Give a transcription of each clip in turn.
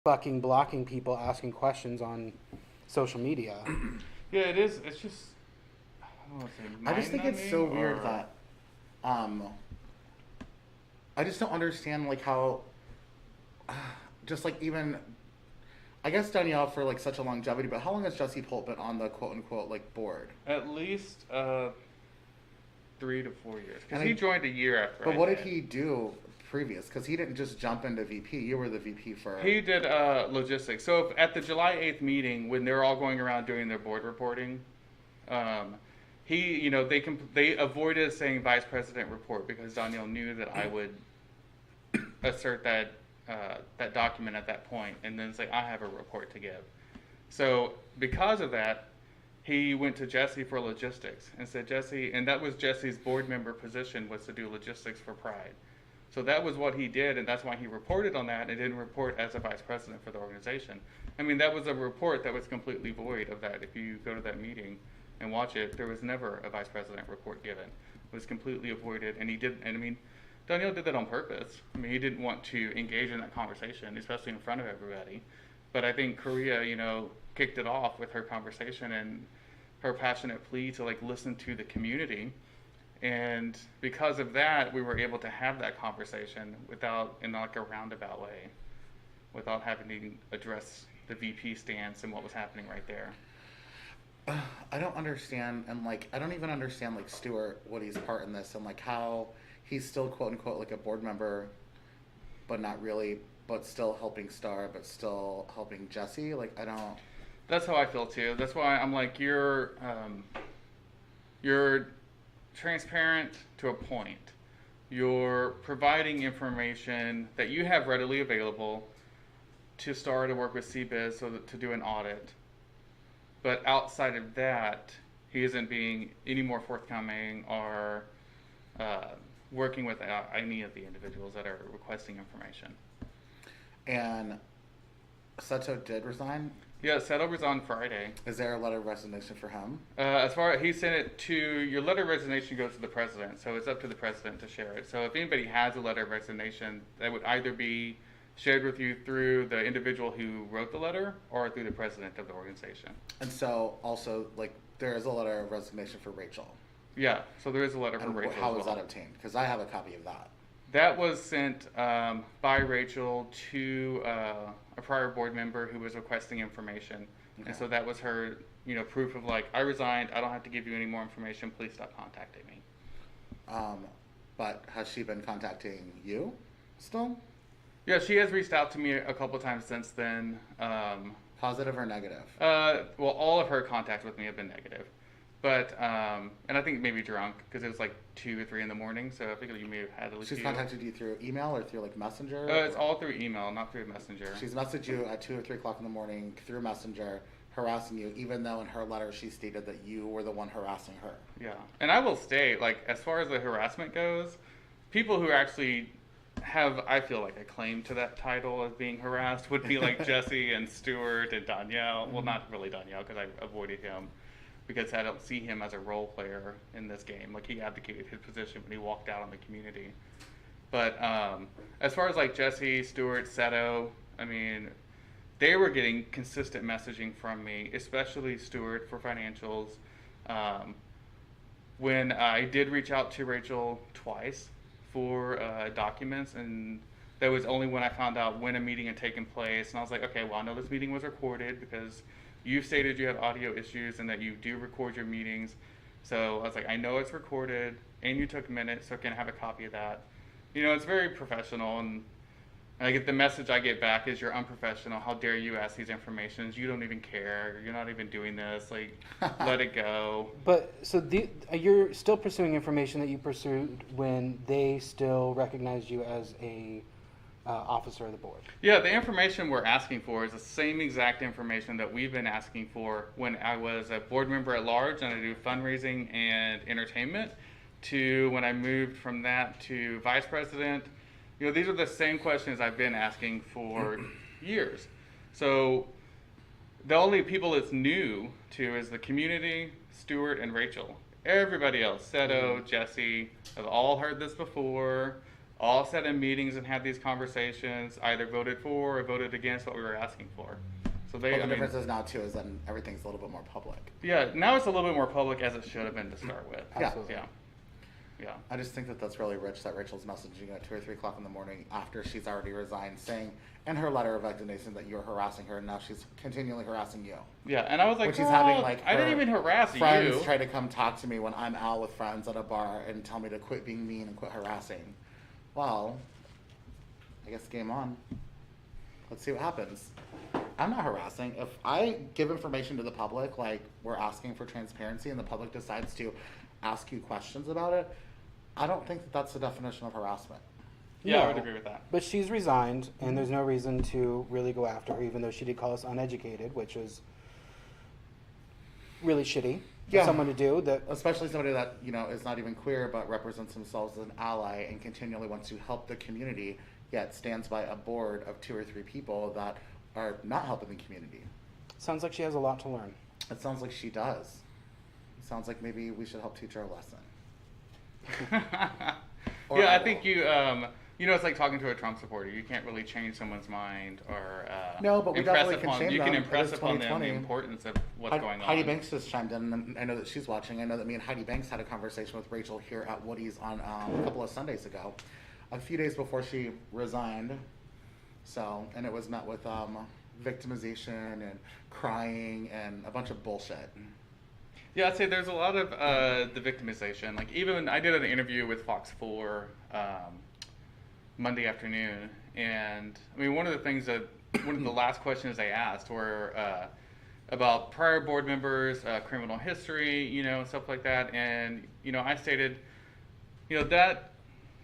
fucking blocking people asking questions on social media. Yeah, it is. It's just, I don't want to say I just think it's so mind-numbing weird or that um, I just don't understand like how just like even I guess Danielle for like such a longevity, but how long has Jesse Pult been on the quote unquote like board? at least 3 to 4 years. And Because he joined a year after but I what did did. he do previous? Because he didn't just jump into VP. You were the VP for. He did logistics. So at the July 8th meeting, when they're all going around doing their board reporting, um, they avoided saying vice president report because Danielle knew that I would assert that document at that point, and then say I have a report to give. So because of that, he went to Jesse for logistics and said Jesse, and that was Jesse's board member position was to do logistics for Pride. So that was what he did, and that's why he reported on that and didn't report as a vice president for the organization. I mean, that was a report that was completely void of that. If you go to that meeting and watch it, there was never a vice president report given. It was completely avoided, and he did. And I mean, Danielle did that on purpose. I mean, he didn't want to engage in that conversation, especially in front of everybody. But I think Korea, kicked it off with her conversation and her passionate plea to like listen to the community. And because of that, we were able to have that conversation without, in like a roundabout way, without having to address the VP stance and what was happening right there. I don't understand, and like I don't even understand like Stuart Woody's part in this, and like how he's still quote unquote like a board member, but not really, but still helping Star, but still helping Jesse. Like I don't. That's how I feel too. That's why I'm like you're transparent to a point. You're providing information that you have readily available to Star to work with CBiz so that, to do an audit. But outside of that, he isn't being any more forthcoming or working with any of the individuals that are requesting information. And Seto did resign. Yeah, Seto was on Friday. Is there a letter of resignation for him? As far as he sent it to your letter of resignation goes to the president, so it's up to the president to share it. So if anybody has a letter of resignation, that would either be shared with you through the individual who wrote the letter or through the president of the organization. And so also like there is a letter of resignation for Rachel. Yeah, so there is a letter for And Rachel. how as was well. that obtained? Because I have a copy of that. That was sent by Rachel to a prior board member who was requesting information. Okay. And so that was her, proof of like, I resigned, I don't have to give you any more information, please stop contacting me. But has she been contacting you still? Yeah, she has reached out to me a couple of times since then. Positive or negative? Well, all of her contacts with me have been negative. But, and I think maybe drunk, because it was like 2 or 3 in the morning, so I think you may have had at least She's contacted you through email or through like Messenger? It's all through email, not through Messenger. She's messaged you at 2 or 3 o'clock in the morning through Messenger, harassing you, even though in her letter she stated that you were the one harassing her. Yeah, and I will state, like, as far as the harassment goes, people who actually have, I feel like, a claim to that title of being harassed would be like Jesse and Stuart and Danielle. Well, not really Danielle, because I avoided him, because I don't see him as a role player in this game. Like, he abdicated his position when he walked out on the community. But as far as like Jesse, Stuart, Seto, I mean, they were getting consistent messaging from me, especially Stuart for financials. When I did reach out to Rachel twice for documents, and that was only when I found out when a meeting had taken place. And I was like, okay, well, I know this meeting was recorded because you stated you had audio issues and that you do record your meetings. So I was like, I know it's recorded and you took minutes, so can I have a copy of that? It's very professional, and I get the message I get back is you're unprofessional. How dare you ask these informations? You don't even care. You're not even doing this. Like, let it go. But so you're still pursuing information that you pursued when they still recognize you as a officer of the board. Yeah, the information we're asking for is the same exact information that we've been asking for when I was a board member at large and I do fundraising and entertainment, to when I moved from that to vice president. These are the same questions I've been asking for years. So the only people it's new to is the community, Stuart, and Rachel. Everybody else, Seto, Jesse, have all heard this before. all sat in meetings and had these conversations, either voted for or voted against what we were asking for. So they, Well, the difference is now too is then everything's a little bit more public. yeah, now it's a little bit more public, as it should have been to start with. Yeah. Absolutely. Yeah. Yeah. I just think that that's really rich that Rachel's messaging at 2 or 3 o'clock in the morning after she's already resigned, saying in her letter of resignation that you're harassing her, and now she's continually harassing you. Yeah, and I was like, When she's well, having like I didn't her even harass friends you. try to come talk to me when I'm out with friends at a bar and tell me to quit being mean and quit harassing. Well, I guess game on. Let's see what happens. I'm not harassing. If I give information to the public, like we're asking for transparency, and the public decides to ask you questions about it, I don't think that that's the definition of harassment. Yeah, I would No. agree with that. But she's resigned, and there's no reason to really go after her, even though she did call us uneducated, which is really shitty Yeah. for someone to do. That Especially somebody that, you know, is not even queer but represents themselves as an ally and continually wants to help the community, yet stands by a board of 2 or 3 people that are not helping the community. sounds like she has a lot to learn. It sounds like she does. It sounds like maybe we should help teach her a lesson. Or Yeah, I I think you know, it's like talking to a Trump supporter. You can't really change someone's mind or No, but we impress definitely can upon. change You can them. impress It is upon them the 2020. importance of what's Heidi, going on. Heidi Banks just chimed in, and I know that she's watching. I know that me and Heidi Banks had a conversation with Rachel here at Woody's on a couple of Sundays ago, a few days before she resigned. So, and it was met with victimization and crying and a bunch of bullshit. Yeah, I'd say there's a lot of the victimization. Like even I did an interview with Fox 4 Monday afternoon, and I mean one of the last questions they asked were about prior board members, criminal history, you know, stuff like that. And you know, I stated, you know, that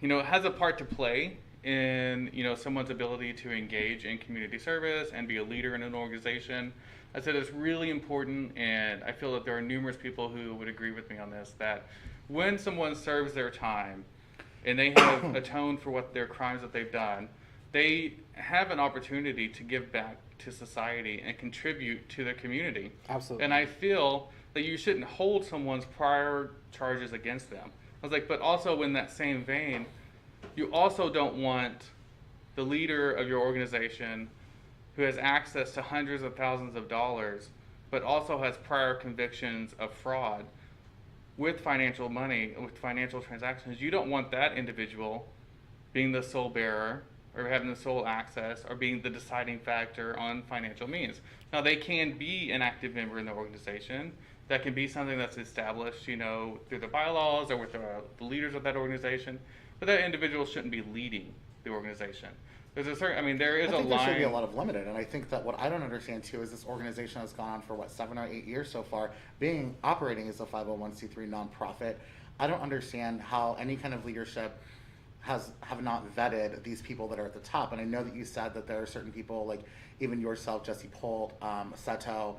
has a part to play in someone's ability to engage in community service and be a leader in an organization. I said it's really important, and I feel that there are numerous people who would agree with me on this, that when someone serves their time and they have atoned for what their crimes that they've done, they have an opportunity to give back to society and contribute to their community. Absolutely. And I feel that you shouldn't hold someone's prior charges against them. I was like, but also in that same vein, you also don't want the leader of your organization who has access to hundreds of thousands of dollars, but also has prior convictions of fraud with financial money, with financial transactions. You don't want that individual being the sole bearer or having the sole access or being the deciding factor on financial means. Now, they can be an active member in the organization. That can be something that's established, through the bylaws or with the leaders of that organization. But that individual shouldn't be leading the organization. There's a certain, there is I think a there line. should be a lot of limited, and I think that what I don't understand too is this organization has gone on for 7 or 8 years so far, operating as a 501c3 nonprofit. I don't understand how any kind of leadership have not vetted these people that are at the top. And I know that you said that there are certain people, like even yourself, Jesse Polt, Seto,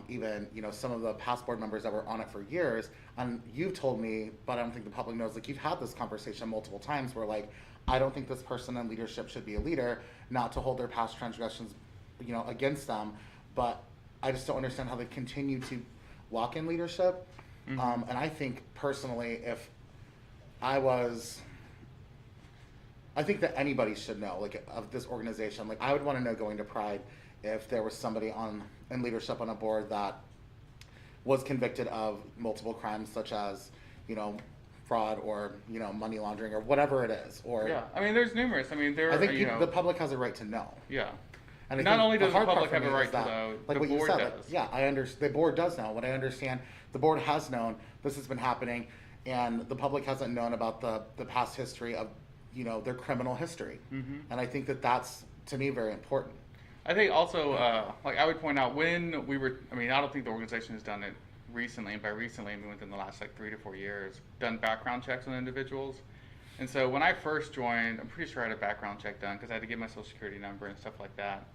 even some of the past board members that were on it for years. And you've told me, but I don't think the public knows, like you've had this conversation multiple times where like, I don't think this person in leadership should be a leader, not to hold their past transgressions, against them. But I just don't understand how they continue to walk in leadership. Mm-hmm. And I think personally, if I think that anybody should know, like, of this organization. Like, I would want to know going to Pride if there was somebody in leadership on a board that was convicted of multiple crimes, such as, fraud or, money laundering or whatever it is. Or Yeah, there's numerous. There I are, think the public has a right to know. Yeah. And I Not think only does the hard part public for have a me right is to that, know, like the what you board said, does. like, yeah, I understand. The board does know. What I understand, the board has known this has been happening, and the public hasn't known about the past history of, their criminal history. Mm-hmm. And I think that that's, to me, very important. I think also, I would point out when we were, I don't think the organization has done it recently, and by recently, within the last 3 to 4 years, done background checks on individuals. And so when I first joined, I'm pretty sure I had a background check done because I had to get my social security number and stuff like that.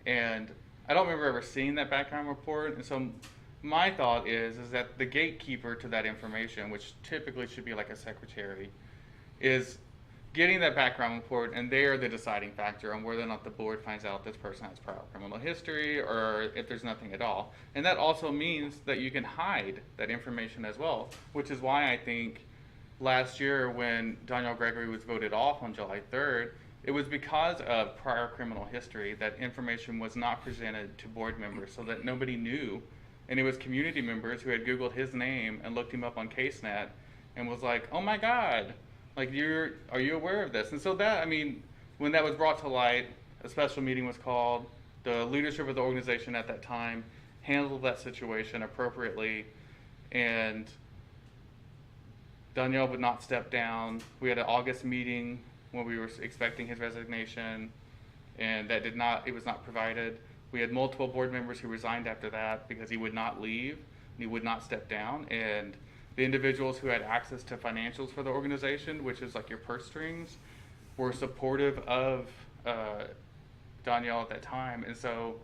And I don't remember ever seeing that background report. And so my thought is that the gatekeeper to that information, which typically should be like a secretary, is getting that background report, and they are the deciding factor on whether or not the board finds out this person has prior criminal history or if there's nothing at all. And that also means that you can hide that information as well, which is why I think last year when Danielle Gregory was voted off on July 3rd, it was because of prior criminal history that information was not presented to board members so that nobody knew. And it was community members who had Googled his name and looked him up on CaseNet and was like, oh my God, like are you aware of this? And so that, I mean, when that was brought to light, a special meeting was called. The leadership of the organization at that time handled that situation appropriately, and Danielle would not step down. We had an August meeting when we were expecting his resignation, and it was not provided. We had multiple board members who resigned after that because he would not leave and he would not step down. And the individuals who had access to financials for the organization, which is like your purse strings, were supportive of Danielle at that time. And so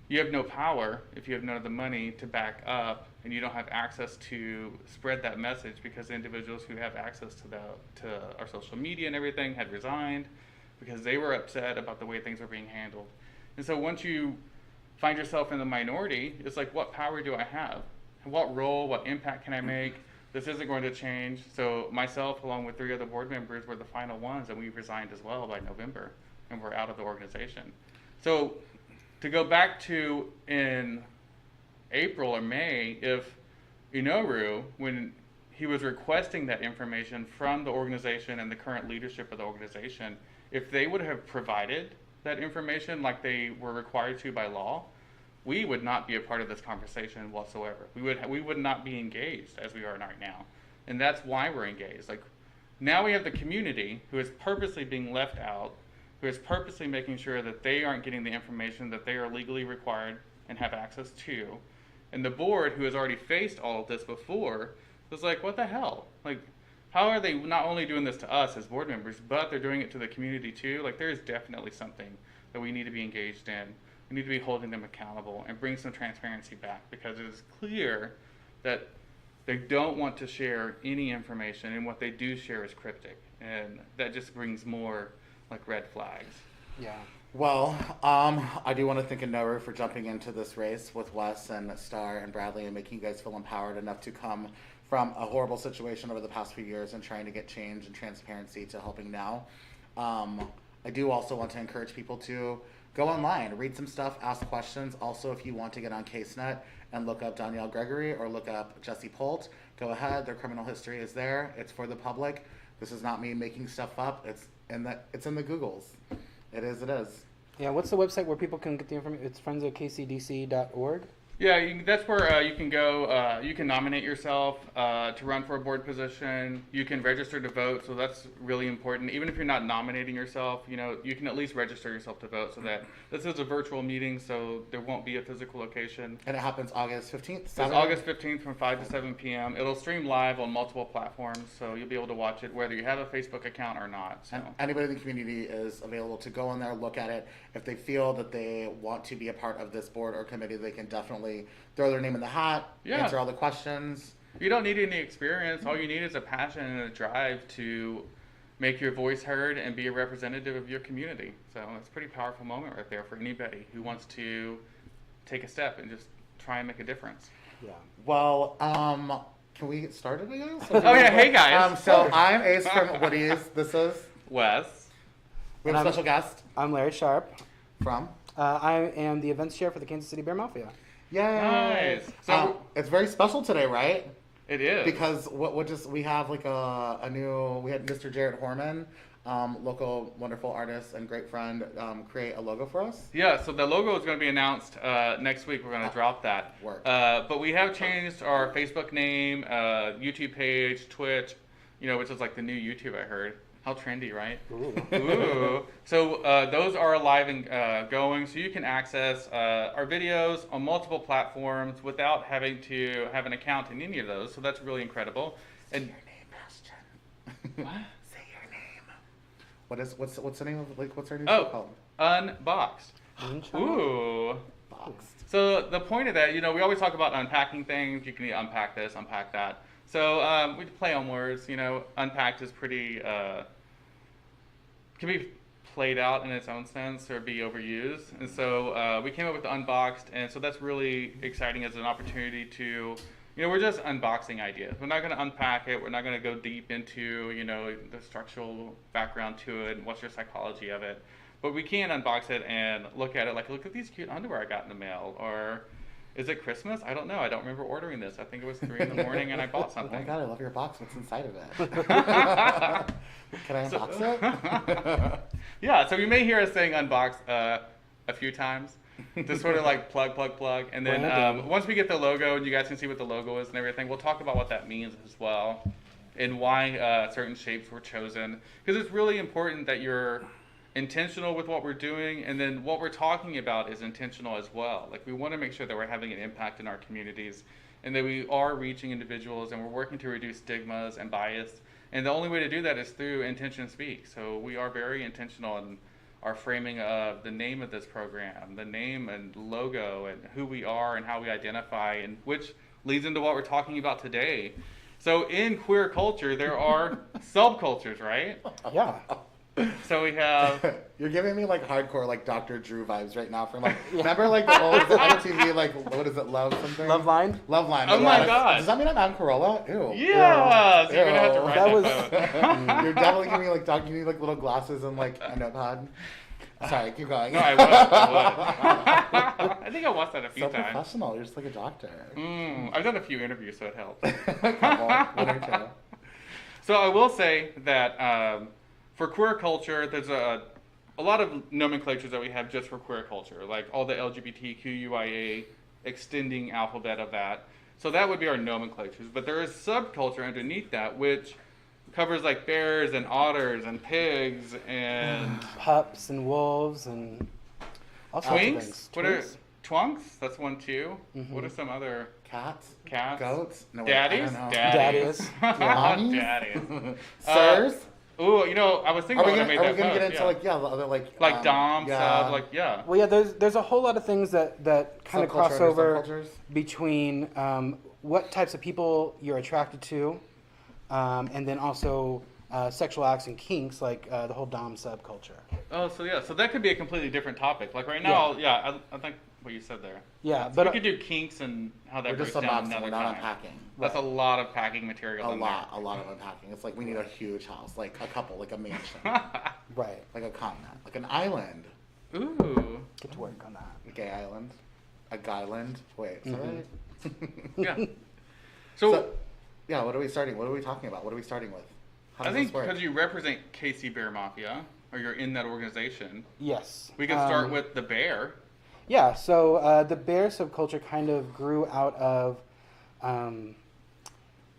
you have no power if you have none of the money to back up, and you don't have access to spread that message because the individuals who have access to our social media and everything had resigned because they were upset about the way things were being handled. And so once you find yourself in the minority, it's like, what power do I have? What role, what impact can I make? This isn't going to change. So myself, along with 3 other board members, were the final ones, and we resigned as well by November, and we're out of the organization. So to go back to in April or May, if Inoru, when he was requesting that information from the organization and the current leadership of the organization, if they would have provided that information like they were required to by law, we would not be a part of this conversation whatsoever. We would not be engaged as we are right now. And that's why we're engaged. Like, now we have the community who is purposely being left out, who is purposely making sure that they aren't getting the information that they are legally required and have access to. And the board, who has already faced all of this before, was like, what the hell? Like, how are they not only doing this to us as board members, but they're doing it to the community too? Like, there's definitely something that we need to be engaged in. We need to be holding them accountable and bring some transparency back, because it is clear that they don't want to share any information, and what they do share is cryptic. And that just brings more like red flags. Yeah. Well, I do want to thank Inoru for jumping into this race with Wes and Star and Bradley and making you guys feel empowered enough to come from a horrible situation over the past few years and trying to get change and transparency to helping now. I do also want to encourage people to go online, read some stuff, ask questions. Also, if you want to get on CaseNet and look up Danielle Gregory or look up Jesse Polt, go ahead. Their criminal history is there. It's for the public. This is not me making stuff up. It's in the Googles. It is. Yeah, what's the website where people can get the information? It's friendsofkcdc.org. Yeah, that's where you can go. You can nominate yourself to run for a board position. You can register to vote, so that's really important. Even if you're not nominating yourself, you can at least register yourself to vote, so that this is a virtual meeting, so there won't be a physical location. And it happens August 15th? It's August 15th from 5 to 7 p.m. It'll stream live on multiple platforms, so you'll be able to watch it whether you have a Facebook account or not. So. And anybody in the community is available to go in there, look at it. If they feel that they want to be a part of this board or committee, they can definitely throw their name in the hat, answer all the questions. You don't need any experience. All you need is a passion and a drive to make your voice heard and be a representative of your community. So it's a pretty powerful moment right there for anybody who wants to take a step and just try and make a difference. Yeah. Well, can we get started, I guess? Oh yeah, hey guys. So I'm Ace from Woody's. This is Wes. We have a special guest I'm Larry Sharp. from. I am the events chair for the KC Bear Mafia. Yay! Nice. So it's very special today, right? it is. Because we have like we had Mr. Jared Horman, local wonderful artist and great friend, create a logo for us. Yeah, so the logo is going to be announced next week. We're going to drop that. Work. But we have changed our Facebook name, YouTube page, Twitch, which is like the new YouTube, I heard. How trendy, right? Ooh. Ooh. So those are alive and going, so you can access our videos on multiple platforms without having to have an account in any of those. So that's really incredible. And Say your name, Bastion. what? Say your name. What's the name of what's our new show called? Unboxed. Ooh. Boxed. So the point of that, we always talk about unpacking things. You can unpack this, unpack that. So we play on words. Unpacked is pretty. Can be played out in its own sense or be overused. And so we came up with the Unboxed, and so that's really exciting as an opportunity to we're just unboxing ideas. We're not going to unpack it. We're not going to go deep into, the structural background to it and what's your psychology of it. But we can unbox it and look at it like, look at these cute underwear I got in the mail. Or is it Christmas? I don't know. I don't remember ordering this. I think it was 3 in the morning and I bought Oh my something. god, I love your box. What's inside of it? Can I unbox it? Yeah, so you may hear us saying unbox a few times. To sort of like plug. And then Branding. once we get the logo and you guys can see what the logo is and everything, we'll talk about what that means as well and why certain shapes were chosen. Because it's really important that you're intentional with what we're doing, and then what we're talking about is intentional as well. Like, we want to make sure that we're having an impact in our communities and that we are reaching individuals and we're working to reduce stigmas and bias. And the only way to do that is through Intention Speak. So we are very intentional in our framing of the name of this program, the name and logo, and who we are and how we identify, and which leads into what we're talking about today. So in queer culture, there are subcultures, right? Yeah. So we have... You're giving me like hardcore like Dr. Drew vibes right now from like remember like the old ITV like what is it, Love something? Love Line? Love Line. Oh my Yes. God. Does that mean I'm Adam Carolla? Ew. Yeah, so you're gonna have to Ew. write That that was- down. You're definitely giving me like you need like little glasses and like a notepad. Sorry, keep going. No, I would. I think I watched that a few So times. professional. You're just like a doctor. I've done a few interviews, so it helps. Couple, one or two. So I will say that for queer culture, there's a lot of nomenclatures that we have just for queer culture, like all the LGBTQIA extending alphabet of that. So that would be our nomenclatures. But there is subculture underneath that, which covers like bears and otters and pigs and Pups and wolves and all sorts of twinks. things. What are Twinks. twunks? That's one too. Mhm. What are some other Cats? cats? Goats? No, wait, I Daddies? don't know. Daddies. Mommies? Daddies. Sirs? Ooh, I was thinking Are we when I gonna, made are we that gonna get post, into yeah. like the other like Dom, yeah. sub, like yeah. Well, yeah, there's a whole lot of things that kind of Subculture cross under over subcultures? between what types of people you're attracted to, and then also sexual acts and kinks, like the whole Dom subculture. Oh, so yeah, so that could be a completely different topic. Like right now, I think what you said there. Yeah, So but we could do kinks and how that We're breaks just down unboxing, another we're not time. unpacking. That's a lot of packing material. A in lot of unpacking. It's like we need a huge house, like a couple, like a mansion, right, like a continent, like an island, there. Ooh. get to work on that. a gay island, a guyland. Wait, is that Mhm. right? Yeah. So, yeah, what are we starting? What are we talking about? What are we starting with? How I does think this work? because you represent KC Bear Mafia, or you're in that organization, Yes. we could start with the bear. Yeah, so the bear subculture kind of grew out of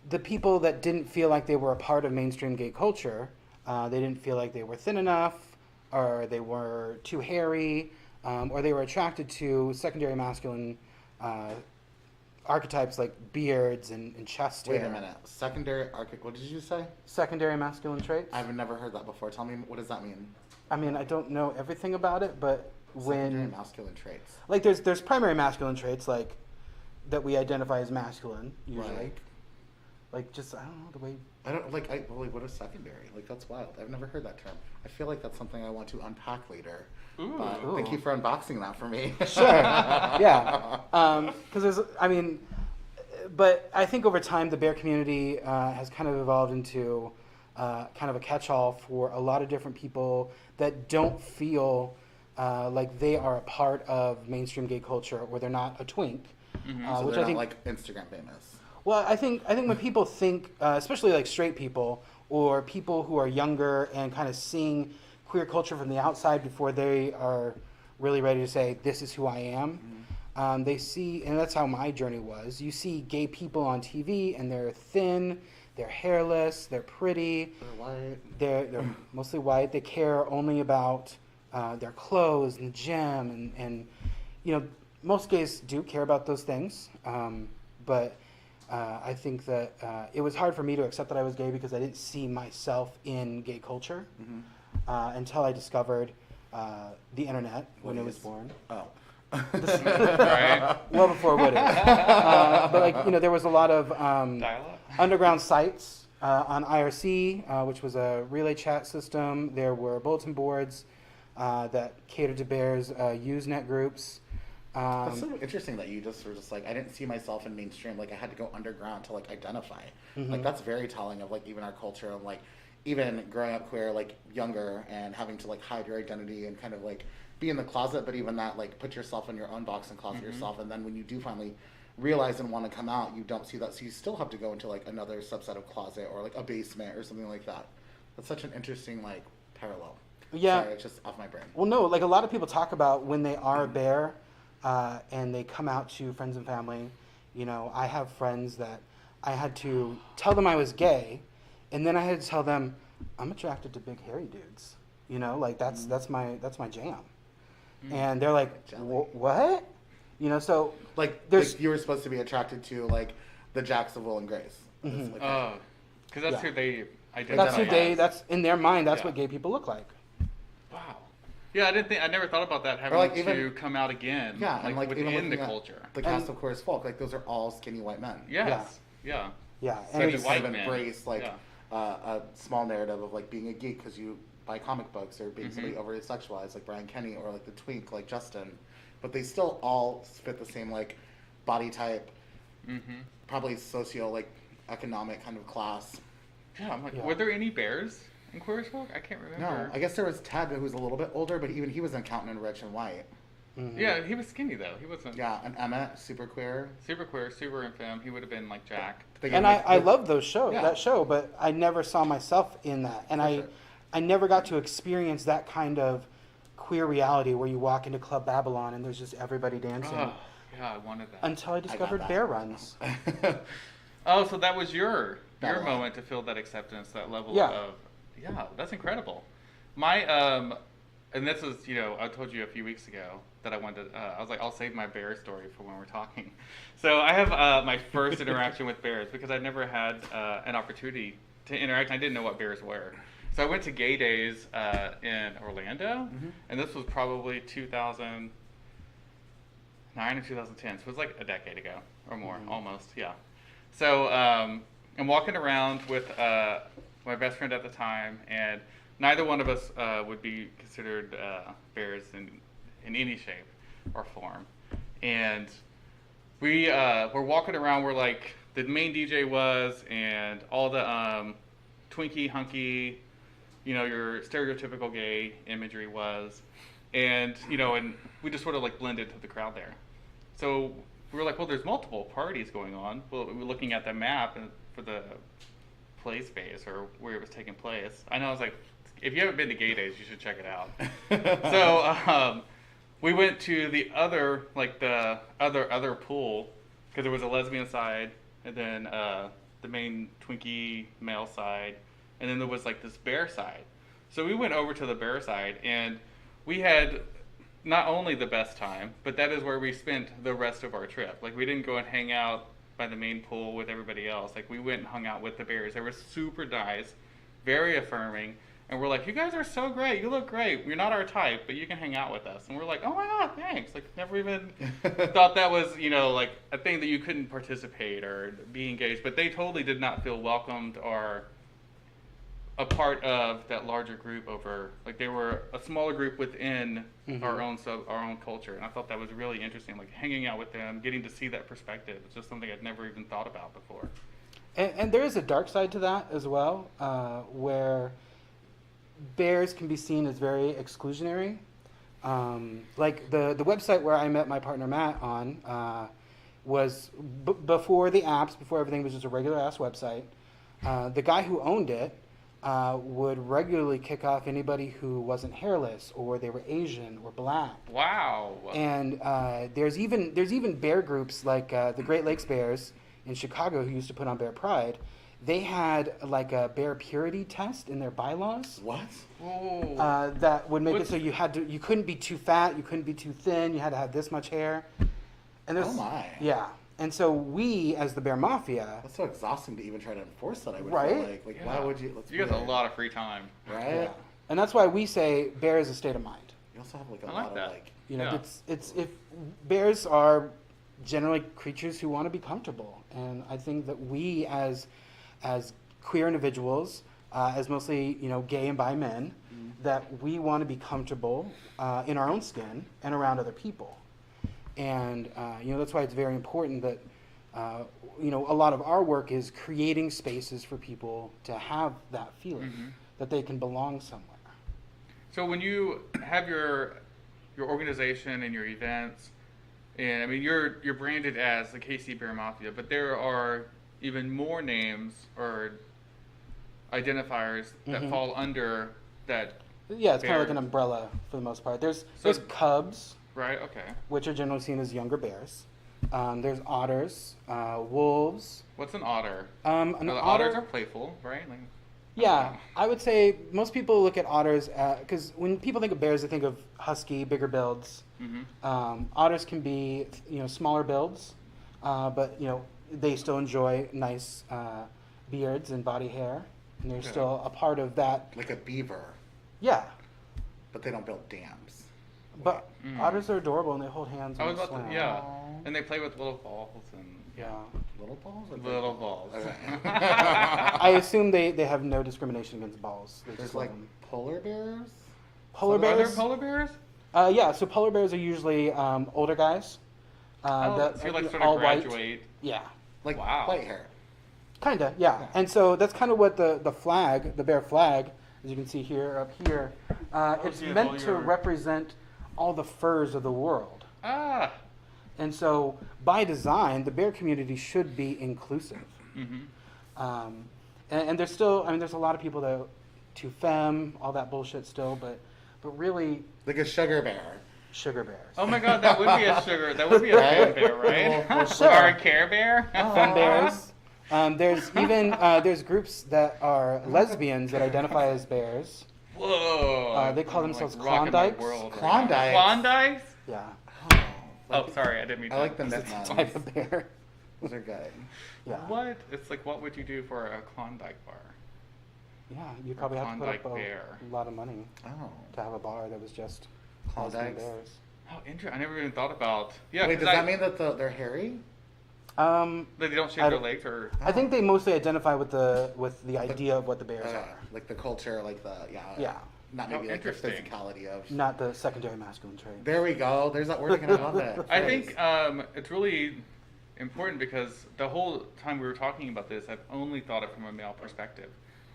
the people that didn't feel like they were a part of mainstream gay culture. They didn't feel like they were thin enough, or they were too hairy, or they were attracted to secondary masculine archetypes like beards and chest Wait hair. a minute. Secondary archic. What did you say? Secondary masculine traits? I've never heard that before. Tell me, what does that mean? I mean, I don't know everything about it, but Secondary when masculine traits. like there's primary masculine traits like that we identify as masculine usually. Right. Like just I don't know the way. I don't like. What is secondary? Like that's wild. I've never heard that term. I feel like that's something I want to unpack later. Ooh. But Ooh. thank you for unboxing that for me. Sure. Yeah. Because there's I mean, but I think over time the bear community has kind of evolved into kind of a catch-all for a lot of different people that don't feel like they are a part of mainstream gay culture or they're not a twink. So Which they're I think not like Instagram famous. Well, I think when people think, especially like straight people or people who are younger and kind of seeing queer culture from the outside before they are really ready to say, this is who I am, they see, and that's how my journey was, you see gay people on TV and they're thin, they're hairless, they're pretty, They're white. they're mostly white, they care only about their clothes and the gym, and you know, most gays do care about those things, but I think that it was hard for me to accept that I was gay because I didn't see myself in gay culture until I discovered the internet when it was born. Oh. Right? Well before Woody. But like, you know, there was a lot of Dial-up? underground sites on IRC, which was a relay chat system. There were bulletin boards that catered to bears, Usenet groups. That's so interesting that you just were just like, I didn't see myself in mainstream. Like I had to go underground to like identify. Like that's very telling of like even our culture and like even growing up queer, like younger and having to like hide your identity and kind of like be in the closet, but even that like put yourself in your own box and closet yourself. And then when you do finally realize and want to come out, you don't see that. So you still have to go into like another subset of closet or like a basement or something like that. That's such an interesting like parallel. Yeah. Sorry, it's just off my brain. Well, no, like a lot of people talk about when they are a bear and they come out to friends and family. You know, I have friends that I had to tell them I was gay, and then I had to tell them I'm attracted to big hairy dudes. You know, like that's my jam. And they're like, what? You know, so Like there's you were supposed to be attracted to like the Jacks of Will and Grace. Like Oh, because that's Yeah. who they identify. that's who they as. that's in their mind. That's Yeah. what gay people look like. Wow. Yeah, I never thought about that having like to even- come out again. Yeah, and like even within looking the at culture. the cast of Chorus Folk, like those are all skinny white men. Yes. Yeah. Yeah, So and you it's, kind of white men. embrace like Yeah. a small narrative of like being a geek because you buy comic books or being somebody overly sexualized like Brian Kenny or like the twink like Justin, but they still all fit the same like body type, probably socio like economic kind of class. Yeah, I'm like, Yeah. were there any bears in Queer Folk? I can't No, remember. I guess there was Ted who was a little bit older, but even he was an accountant and rich and white. Yeah, he was skinny though. He wasn't Yeah, and Emmett, super queer. super queer, super infemme. He would have been like Jack. They and got, like, I the- love those shows, Yeah. that show, but I never saw myself in that, and For sure. I never got to experience that kind of queer reality where you walk into Club Babylon and there's just everybody dancing. Oh, yeah, I wanted that. Until I got discovered that. Bear Runs. Oh, so that was your Babylon. moment to feel that acceptance, that level Yeah. of that's incredible. My and this is I told you a few weeks ago that I wanted. I was like, I'll save my bear story for when we're talking. So I have my first interaction with bears because I never had an opportunity to interact. I didn't know what bears were. So I went to Gay Days in Orlando, and this was probably 2009 or 2010. So it was like a decade ago or more, almost, yeah. So I'm walking around with my best friend at the time, and neither one of us would be considered bears in any shape or form. And we're walking around where like the main DJ was, and all the Twinkie, hunky, your stereotypical gay imagery was, and and we just sort of like blended to the crowd there. So we were like, well, there's multiple parties going on. Well, we were looking at the map and for the play space or where it was taking place. I know, I was like, if you haven't been to Gay Days, you should check it out. So we went to the other, like the other pool, because there was a lesbian side, and then the main Twinkie male side, and then there was like this bear side. So we went over to the bear side, and we had not only the best time, but that is where we spent the rest of our trip. Like, we didn't go and hang out by the main pool with everybody else. Like, we went and hung out with the bears. They were super nice, very affirming, and we're like, you guys are so great. You look great. You're not our type, but you can hang out with us. And we're like, oh my God, thanks. Like, never even thought that was, like a thing that you couldn't participate or be engaged. But they totally did not feel welcomed or a part of that larger group over, like, they were a smaller group within our own culture. And I thought that was really interesting, like hanging out with them, getting to see that perspective. It's just something I'd never even thought about before. And there is a dark side to that as well, where bears can be seen as very exclusionary. Like the website where I met my partner Matt on was before the apps, before everything was just a regular ass website. The guy who owned it would regularly kick off anybody who wasn't hairless or they were Asian or black. Wow. And there's even bear groups like the Great Lakes Bears in Chicago who used to put on Bear Pride. They had like a bear purity test in their bylaws. What? Whoa. That would make it so you couldn't be too fat, you couldn't be too thin, you had to have this much hair. And Oh my. Yeah. And so we, as the Bear Mafia, That's so exhausting to even try to enforce that. I would Right? feel like Yeah. why would you? Let's You got be a like- lot of free time. right? yeah. And that's why we say bear is a state of mind. You also have like a I lot like that. of like. You know, Yeah. it's if bears are generally creatures who want to be comfortable, and I think that we as queer individuals, as mostly gay and bi men, that we want to be comfortable in our own skin and around other people. And that's why it's very important that a lot of our work is creating spaces for people to have that feeling that they can belong somewhere. So when you have your organization and your events, and I mean you're branded as the KC Bear Mafia, but there are even more names or identifiers that fall under that. Yeah, it's kind bear. of like an umbrella for the most part. There's cubs, Right. Okay. which are generally seen as younger bears. There's otters, wolves. What's an otter? An The otter. otters are playful, right? Like, Yeah, I would say most people look at otters because when people think of bears, they think of husky, bigger builds. Otters can be, smaller builds, but they still enjoy nice beards and body hair, and they're still a part of that. Like a beaver, Yeah, but they don't build dams. but otters are adorable and they hold hands. I when was they about to, swim. yeah, and they play with little balls and Yeah. Little balls? Or big little balls. Okay. I assume they have no discrimination against balls. They There's just let like them. polar bears? Polar Are there bears. polar bears? Yeah, so polar bears are usually older guys. That so you like sort all of white. graduate. Yeah, Like Wow. white hair. kinda. Yeah. Yeah. And so that's kind of what the flag, the bear flag, as you can see here up here, it's yeah, all meant to your- represent all the furs of the world. Ah. And so by design, the bear community should be inclusive. And there's still, there's a lot of people that too femme, all that bullshit still, but really Like a sugar bear. sugar bears. Oh my God, that would be a sugar. That would be a Right? femme bear, right? Well, sure. Or a Care Bear. Femme bears. There's even there's groups that are lesbians that identify as bears. Whoa. They call I'm, themselves rocking my Klondikes. world right now. Klondikes? Klondikes? Yeah, Oh, sorry, I didn't mean to. I like the it's a myth type of bear. Those are good. Yeah, What? It's like, what would you do for a Klondike bar? yeah. You'd probably have to put up Klondike bear. a lot of money Oh. to have a bar that was just lesbian Klondikes? bears. Oh, interesting. I never even thought about. Yeah. Wait, 'cause does that mean that they're hairy? that they don't shave I their don't- legs or? I think they mostly identify with the idea of what the bears Okay. are, Like the culture, like the, Yeah. Not Oh, maybe like the interesting. physicality of. not the secondary masculine trait. There we go. There's that word again. I love it. I think it's really important because the whole time we were talking about this, I've only thought it from a male perspective,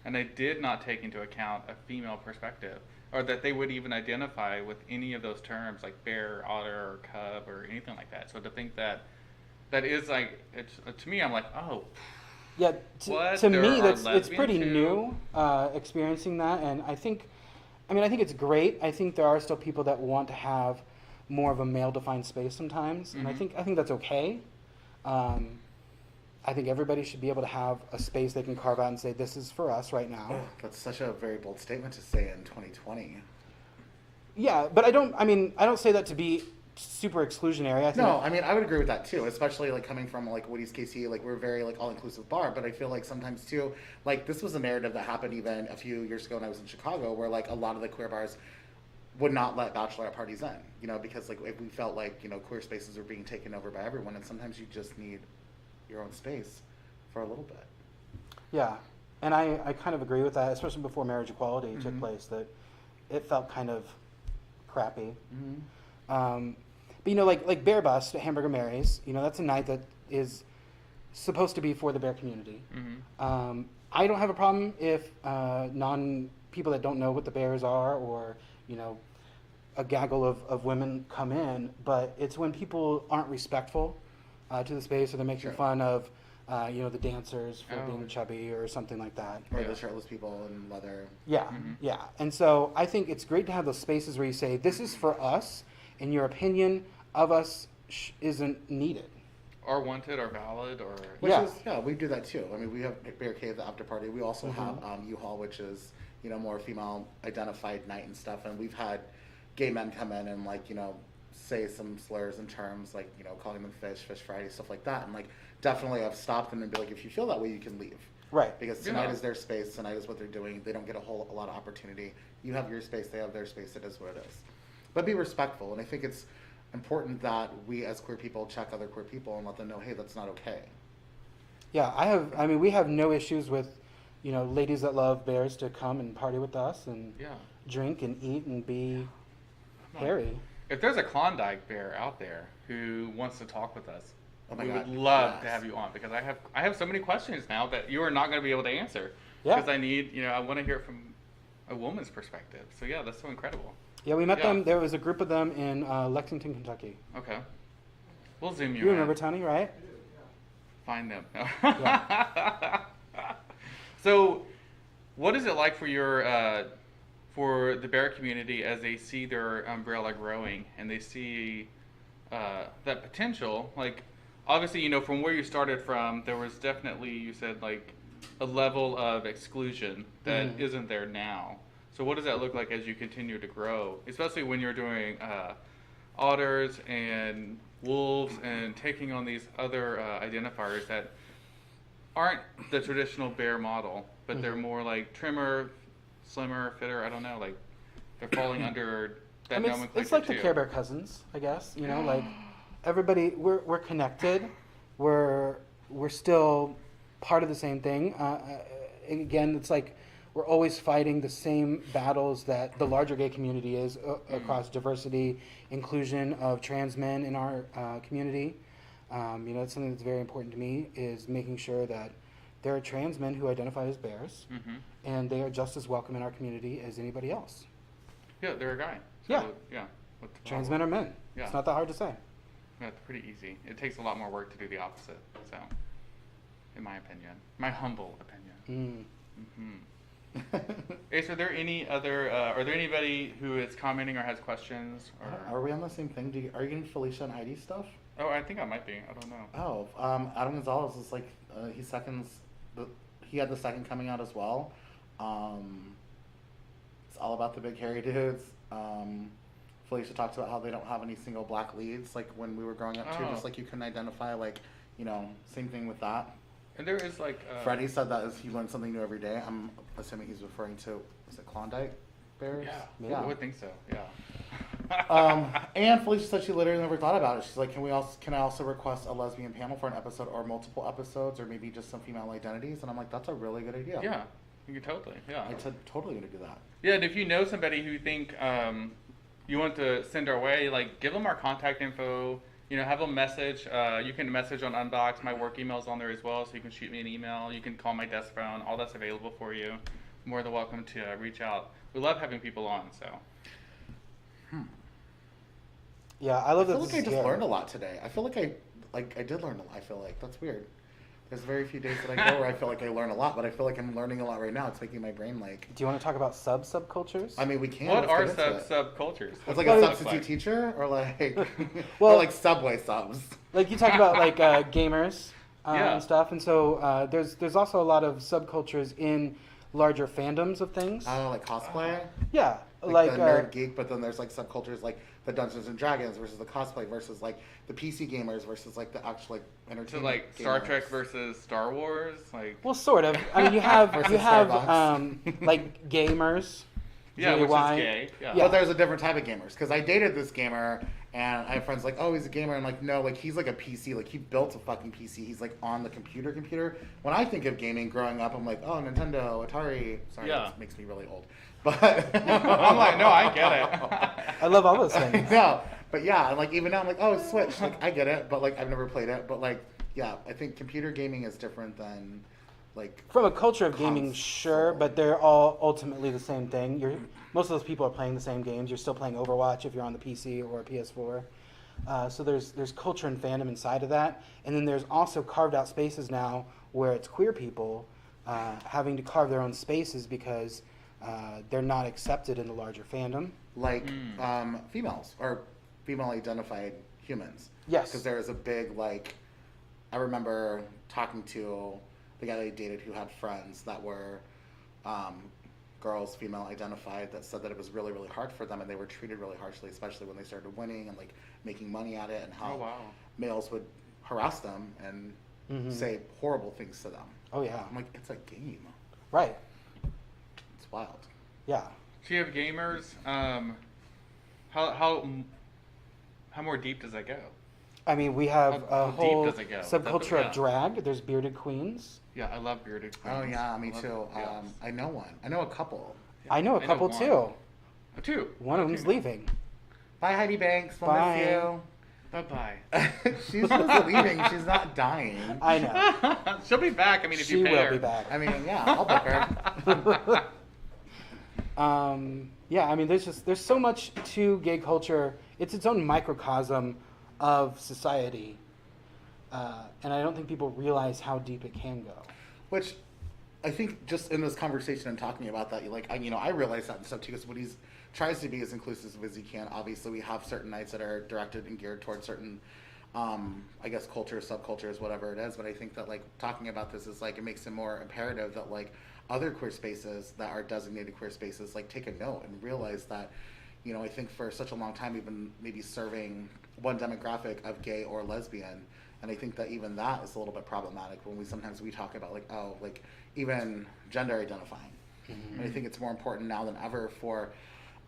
and I did not take into account a female perspective, or that they would even identify with any of those terms like bear, otter, or cub, or anything like that. So to think that is like, it's to me, I'm like, oh, Yeah, What? to There me, are it's lesbian pretty too? new experiencing that, and I think it's great. I think there are still people that want to have more of a male-defined space sometimes, and I think that's okay. I think everybody should be able to have a space they can carve out and say, "This is for us right now." Oh, that's such a very bold statement to say in 2020. Yeah, but I don't say that to be super exclusionary. I think No, I mean I would agree with that too, especially like coming from like Woody's KC, like we're very like all-inclusive bar, but I feel like sometimes too, like this was a narrative that happened even a few years ago when I was in Chicago, where like a lot of the queer bars would not let bachelorette parties in, because like if we felt like queer spaces were being taken over by everyone, and sometimes you just need your own space for a little bit. Yeah, and I kind of agree with that, especially before marriage equality took place, that it felt kind of crappy. But like Bear Bust at Hamburger Mary's, that's a night that is supposed to be for the bear community. I don't have a problem if people that don't know what the bears are, or a gaggle of women come in, but it's when people aren't respectful to the space, or they're making Sure. fun of the dancers for Oh. being chubby or something like that. Or Yeah. the shirtless people in leather. Yeah, yeah. And so I think it's great to have those spaces where you say, this is for us, and your opinion of us isn't needed. or wanted, or valid, or Which is, we do that too. I mean, we have Bear Cave, the after party. We also have U-Haul, which is, more female identified night and stuff. And we've had gay men come in and like, say some slurs and terms, like, calling them fish Friday, stuff like that. And like, definitely I've stopped them and be like, if you feel that way, you can leave. Right. Because tonight Yeah. is their space, tonight is what they're doing. They don't get a lot of opportunity. You have your space, they have their space, it is what it is. But be respectful, and I think it's important that we as queer people check other queer people and let them know, hey, that's not okay. Yeah, we have no issues with, ladies that love bears to come and party with us and yeah. drink and eat and be hairy. If there's a Klondike bear out there who wants to talk with us. Oh my We God, would love to yes. have you on because I have so many questions now that you are not going to be able to answer. Yeah. Because I want to hear it from a woman's perspective. So yeah, that's so incredible. Yeah, we met Yeah. them. There was a group of them in Lexington, Kentucky. Okay. We'll zoom you You in. remember Tony, right? Find them. No. Yeah. So, what is it like for for the bear community as they see their umbrella growing and they see that potential? Like, obviously, from where you started from, there was definitely, you said, like, a level of exclusion that isn't there now. So what does that look like as you continue to grow, especially when you're doing otters and wolves and taking on these other identifiers that aren't the traditional bear model, but they're more like trimmer, slimmer, fitter. I don't know, like they're falling under that nomenclature it's like too. the Care Bear cousins, I guess. Like everybody, we're connected. We're still part of the same thing. Again, it's like we're always fighting the same battles that the larger gay community is across diversity, inclusion of trans men in our community. That's something that's very important to me, is making sure that there are trans men who identify as bears, and they are just as welcome in our community as anybody else. Yeah, they're a guy. Yeah. Yeah. What's the Trans problem? men are men. Yeah. It's not that hard to say. Yeah, it's pretty easy. It takes a lot more work to do the opposite. So, in my opinion, my humble opinion. Ace, are there any other? Are there anybody who is commenting or has questions? Or Are we on the same thing? Are you getting Felicia and Heidi stuff? oh, I think I might be. I don't know. Oh, Adam Gonzalez is like he had the second coming out as well. It's all about the big hairy dudes. Felicia talks about how they don't have any single black leads, like when we were growing up too. Oh. Just like you couldn't identify, like same thing with that. And there is like. Freddie said that he learned something new every day. I'm assuming he's referring to, is it Klondike bears? Yeah, I would think so. Yeah. And Felicia said she literally never thought about it. She's like, can I also request a lesbian panel for an episode or multiple episodes or maybe just some female identities? And I'm like, that's a really good idea. Yeah, you could totally. Yeah. I said, totally gonna do that. Yeah, and if you know somebody who you think you want to send our way, like give them our contact info. Have them message. You can message on Unboxed. My work email's on there as well, so you can shoot me an email. You can call my desk phone. All that's available for you. More than welcome to reach out. We love having people on. So. Yeah, I love I that. feel like I just learned a lot today. I feel like I did learn a lot. I feel like that's weird. There's very few days that I go where I feel like I learn a lot, but I feel like I'm learning a lot right now. It's making my brain like. Do you want to talk about subcultures? I mean, we can. What are Let's get into it. subcultures? It's like Well, a it's substitute teacher, or like, Well- or like Subway subs. Like you talk about like gamers Yeah. and stuff, and so there's also a lot of subcultures in larger fandoms of things. Oh, like cosplay. Yeah, Like the nerd geek, but then there's like subcultures like the Dungeons and Dragons versus the cosplay versus like the PC gamers versus like the actual like So entertainment. like Star gamers. Trek versus Star Wars, like. well, sort of. I mean, you have Versus Starbucks. like gamers. Yeah, which is GAY. gay. Yeah. Yeah. But there's a different type of gamers because I dated this gamer and I have friends like, oh, he's a gamer. I'm like, no, like he's like a PC. Like he built a fucking PC. He's like on the computer. When I think of gaming growing up, I'm like, oh, Nintendo, Atari. Sorry, Yeah. that makes me really old. But I'm like, no, I get it. I love all those things. No, but yeah, and like even now I'm like, oh, Switch. Like I get it, but like I've never played it. But like, yeah, I think computer gaming is different than like. From a culture of gaming, Console. sure, but they're all ultimately the same thing. Most of those people are playing the same games. You're still playing Overwatch if you're on the PC or PS4. So there's culture and fandom inside of that, and then there's also carved out spaces now where it's queer people having to carve their own spaces because they're not accepted in the larger fandom. Like females or female identified humans. Yes. Because there was a big like, I remember talking to the guy that I dated who had friends that were girls, female identified, that said that it was really, really hard for them and they were treated really harshly, especially when they started winning and like making money at it, and how Oh, wow. males would harass them and say horrible things to them. Oh yeah, I'm like, it's a game. right. It's wild. Yeah. So you have gamers. How more deep does that go? I mean, we have How a deep whole does it go? subculture Yeah. of drag. There's bearded queens. Yeah, I love bearded queens. Oh yeah, me I love too. it. Yes. I know one. I know a couple. I know a couple one. too. Oh, two. One of them's Two. leaving. Bye, Heidi Banks. We'll Bye. miss you. Bye-bye. She's just leaving. She's not dying. I know. She'll be back. I mean, if She you pay will her. be back. I mean, yeah, I'll book her. Yeah, I mean, there's so much to gay culture. It's its own microcosm of society, and I don't think people realize how deep it can go. Which I think just in this conversation and talking about that, I realize that and stuff too, because what he's tries to be as inclusive as he can. Obviously, we have certain nights that are directed and geared towards certain, I guess, cultures, subcultures, whatever it is. But I think that like talking about this is like it makes it more imperative that like other queer spaces that are designated queer spaces like take a note and realize that, I think for such a long time we've been maybe serving one demographic of gay or lesbian. And I think that even that is a little bit problematic when we talk about like, oh, like even gender identifying. Mm-hmm. And I think it's more important now than ever for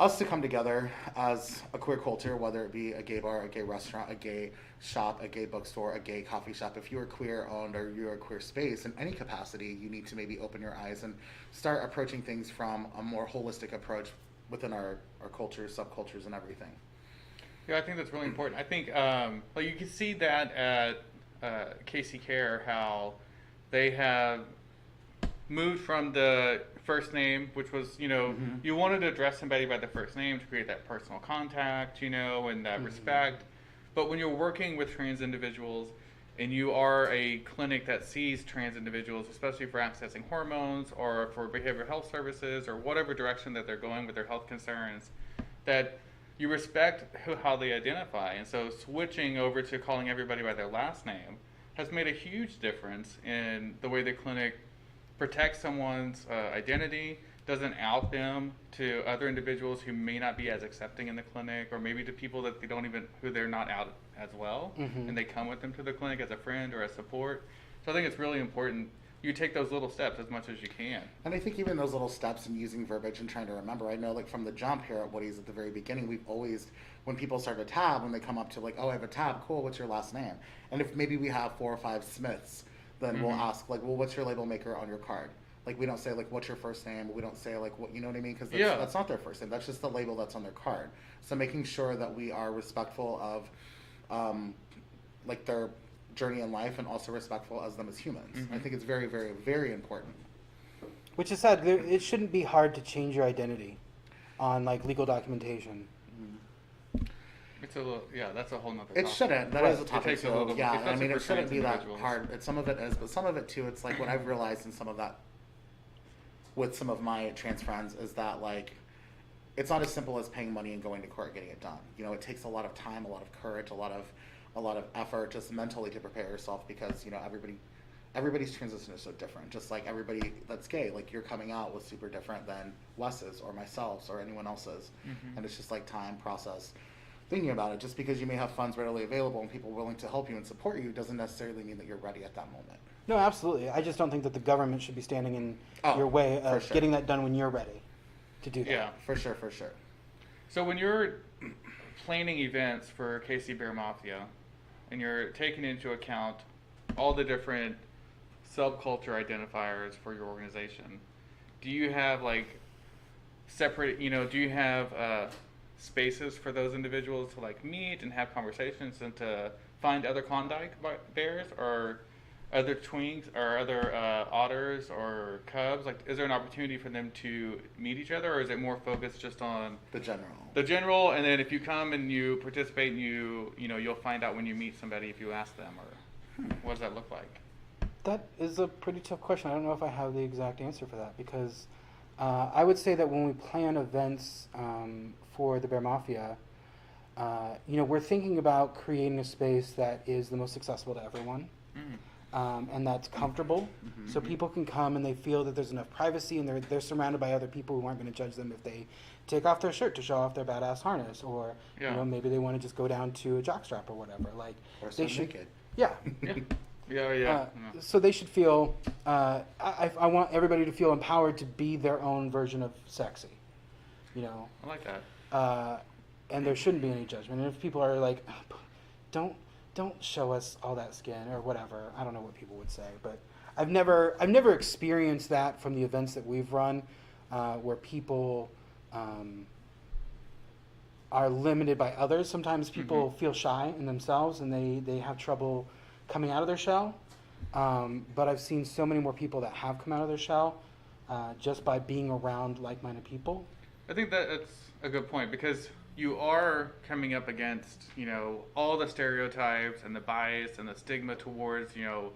us to come together as a queer culture, whether it be a gay bar, a gay restaurant, a gay shop, a gay bookstore, a gay coffee shop. If you're queer owned or you're a queer space in any capacity, you need to maybe open your eyes and start approaching things from a more holistic approach within our cultures, subcultures, and everything. Yeah, I think that's really important. I think like you can see that at KC Care, how they have moved from the first name, which was, Mm-hmm. you wanted to address somebody by the first name to create that personal contact, and that Mm-hmm. respect. But when you're working with trans individuals and you are a clinic that sees trans individuals, especially for accessing hormones or for behavioral health services or whatever direction that they're going with their health concerns, that you respect how they identify. And so switching over to calling everybody by their last name has made a huge difference in the way the clinic protects someone's identity, doesn't out them to other individuals who may not be as accepting in the clinic, or maybe to people that who they're not out as well, Mm-hmm. and they come with them to the clinic as a friend or as support. So I think it's really important you take those little steps as much as you can. And I think even those little steps and using verbiage and trying to remember, I know like from the jump here at Woody's at the very beginning, we've always, when people start a tab, when they come up to like, oh, I have a tab, cool, what's your last name? And if maybe we have 4 or 5 Smiths, then we'll ask like, well, what's your label maker on your card? Like we don't say like, what's your first name? We don't say like, what, you know what I mean? Because that's not their first name. That's just the label that's on their card. So making sure that we are respectful of like their journey in life and also respectful as them as humans. I think it's very, very, very important. Which is sad. It shouldn't be hard to change your identity on like legal documentation. It's a little, that's a whole nother It topic. shouldn't. That Right. is a topic. takes a So, little- yeah, I especially mean, for it shouldn't trans be that individuals. hard. Some of it is, but some of it too, it's like what I've realized in some of that with some of my trans friends is that like it's not as simple as paying money and going to court and getting it done. It takes a lot of time, a lot of courage, a lot of effort just mentally to prepare yourself because everybody's transition is so different. Just like everybody that's gay, like your coming out was super different than Wes's or myself's or anyone else's. And it's just like time, process, thinking about it. Just because you may have funds readily available and people willing to help you and support you doesn't necessarily mean that you're ready at that moment. No, absolutely. I just don't think that the government should be standing in your way for of sure. getting that done when you're ready to do that. Yeah. For sure. So when you're planning events for KC Bear Mafia and you're taking into account all the different subculture identifiers for your organization, do you have like separate, do you have spaces for those individuals to like meet and have conversations and to find other Klondike bears or other twinks or other otters or cubs? Like, is there an opportunity for them to meet each other, or is it more focused just on The general? And then if you come and you participate, and you'll find out when you meet somebody if you ask them, or what does that look like? That is a pretty tough question. I don't know if I have the exact answer for that because I would say that when we plan events for the Bear Mafia, we're thinking about creating a space that is the most accessible to everyone. And that's comfortable, so people can come and they feel that there's enough privacy and they're surrounded by other people who aren't going to judge them if they take off their shirt to show off their badass harness, or maybe they want to just go down to a jockstrap or whatever. Like Or they so should, naked. yeah. So they should feel. I want everybody to feel empowered to be their own version of sexy. I like that. And there shouldn't be any judgment. And if people are like, don't show us all that skin or whatever. I don't know what people would say, but I've never experienced that from the events that we've run, where people are limited by others. Sometimes people feel shy in themselves and they have trouble coming out of their shell. But I've seen so many more people that have come out of their shell just by being around like-minded people. I think that that's a good point because you are coming up against, you know, all the stereotypes and the bias and the stigma towards, you know,